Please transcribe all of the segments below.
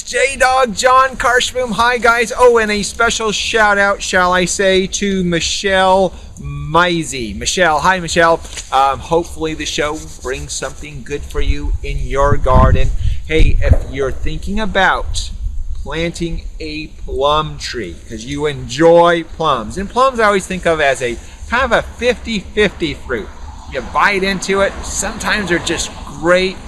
J-Dog John Karshboom. Hi guys. Oh, and a special shout out, shall I say, to Michelle Mizey. Michelle, hi Michelle. Hopefully the show brings something good for you in your garden. Hey, if you're thinking about planting a plum tree because you enjoy plums, and plums I always think of as a kind of a 50-50 fruit. You bite into it, sometimes they're just great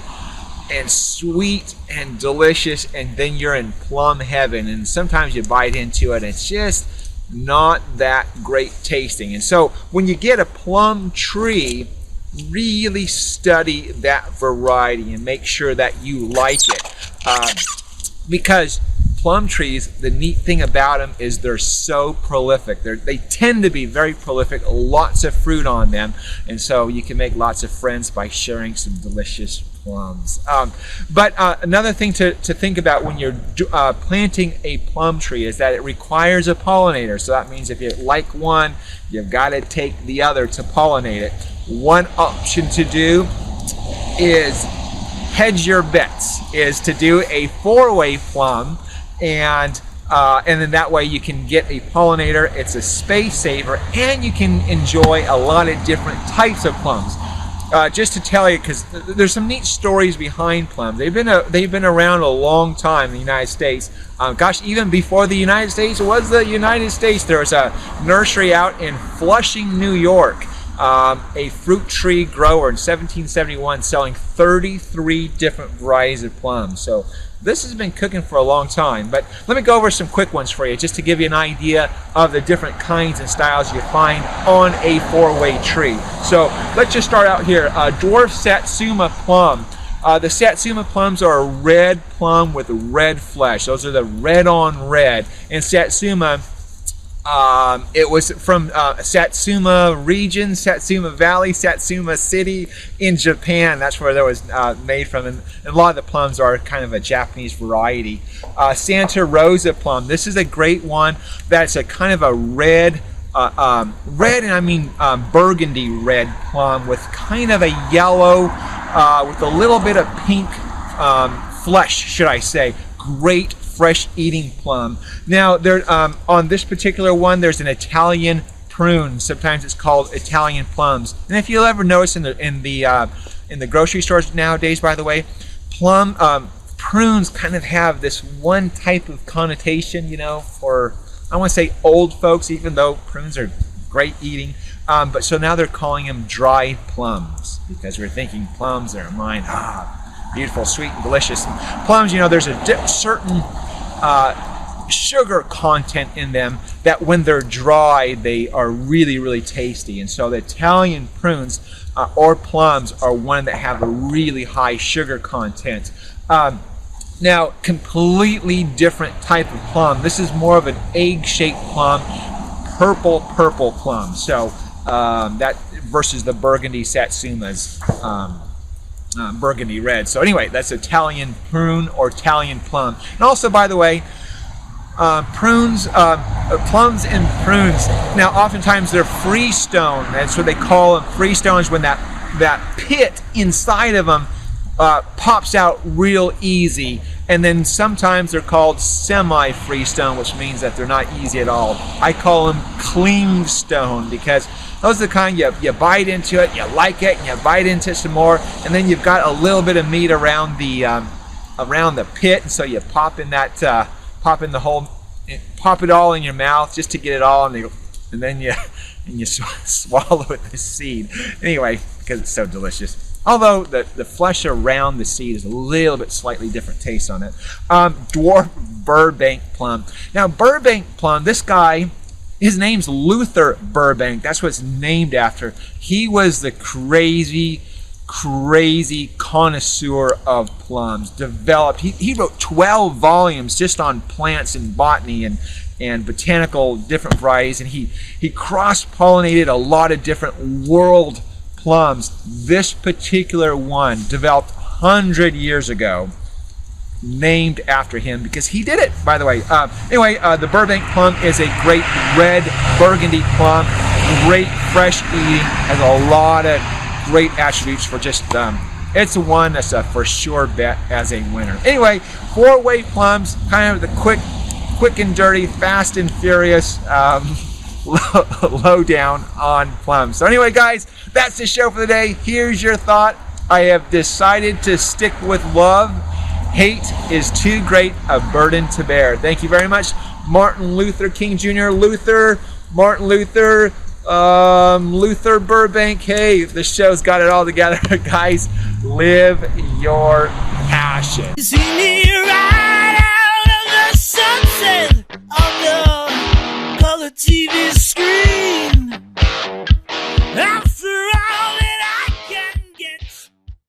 and sweet and delicious, and then you're in plum heaven, and sometimes you bite into it and it's just not that great tasting. And so when you get a plum tree, really study that variety and make sure that you like it, because plum trees, the neat thing about them is they're so prolific. They tend to be very prolific, lots of fruit on them, and so you can make lots of friends by sharing some delicious plums. But another thing to think about when you're planting a plum tree is that it requires a pollinator. So that means if you like one, you've got to take the other to pollinate it. One option to do is hedge your bets, is to do a four-way plum, and then that way you can get a pollinator. It's a space saver, and you can enjoy a lot of different types of plums. Just to tell you, because there's some neat stories behind plums. They've been around a long time in the United States. Gosh, even before the United States was the United States, there was a nursery out in Flushing, New York. A fruit tree grower in 1771 selling 33 different varieties of plums. So this has been cooking for a long time, but let me go over some quick ones for you just to give you an idea of the different kinds and styles you find on a four-way tree. So let's just start out here. Dwarf Satsuma plum. The Satsuma plums are a red plum with red flesh. Those are the red on red. And Satsuma, it was from Satsuma region, Satsuma Valley, Satsuma City in Japan. That's where that was made from, and a lot of the plums are kind of a Japanese variety. Santa Rosa plum. This is a great one. That's a kind of a red, and I mean burgundy red plum with kind of a yellow, with a little bit of pink flesh, should I say. Great fresh eating plum. Now there, on this particular one, there's an Italian prune. Sometimes it's called Italian plums. And if you'll ever notice in the grocery stores nowadays, by the way, prunes kind of have this one type of connotation, you know, for, I want to say old folks, even though prunes are great eating. But so now they're calling them dried plums because we're thinking plums in our mind, beautiful, sweet, and delicious. And plums, you know, there's a certain sugar content in them that when they're dry, they are really, really tasty. And so the Italian prunes or plums are one that have a really high sugar content. Now, completely different type of plum. This is more of an egg-shaped plum, purple plum. So that versus the Burgundy Satsumas. Burgundy red. So anyway, that's Italian prune or Italian plum. And also, by the way, plums and prunes. Now, oftentimes they're freestone. That's what they call them. Freestone is when that pit inside of them pops out real easy. And then sometimes they're called semi-freestone, which means that they're not easy at all. I call them clingstone because those are the kind you bite into it, you like it, and you bite into it some more, and then you've got a little bit of meat around the pit, and so you pop in that, pop it all in your mouth just to get it all, and then you swallow it, the seed. Anyway, because it's so delicious. Although the flesh around the seed is a little bit slightly different taste on it. Dwarf Burbank plum. Now Burbank plum, this guy, his name's Luther Burbank. That's what it's named after. He was the crazy connoisseur of plums. He wrote 12 volumes just on plants and botany and botanical different varieties, and he cross-pollinated a lot of different world plums. This particular one developed 100 years ago, named after him because he did it, by the way. Anyway, the Burbank plum is a great red burgundy plum, great fresh eating, has a lot of great attributes for just it's one that's a for sure bet as a winner. Anyway, 4-way plums, kind of the quick and dirty, fast and furious low down on plums. So anyway, guys, that's the show for the day. Here's your thought. I have decided to stick with love. Hate is too great a burden to bear. Thank you very much, Martin Luther King Jr. Martin Luther Burbank. Hey, the show's got it all together. Guys, live your passion. You see me right out of the sunset on the color TV screen.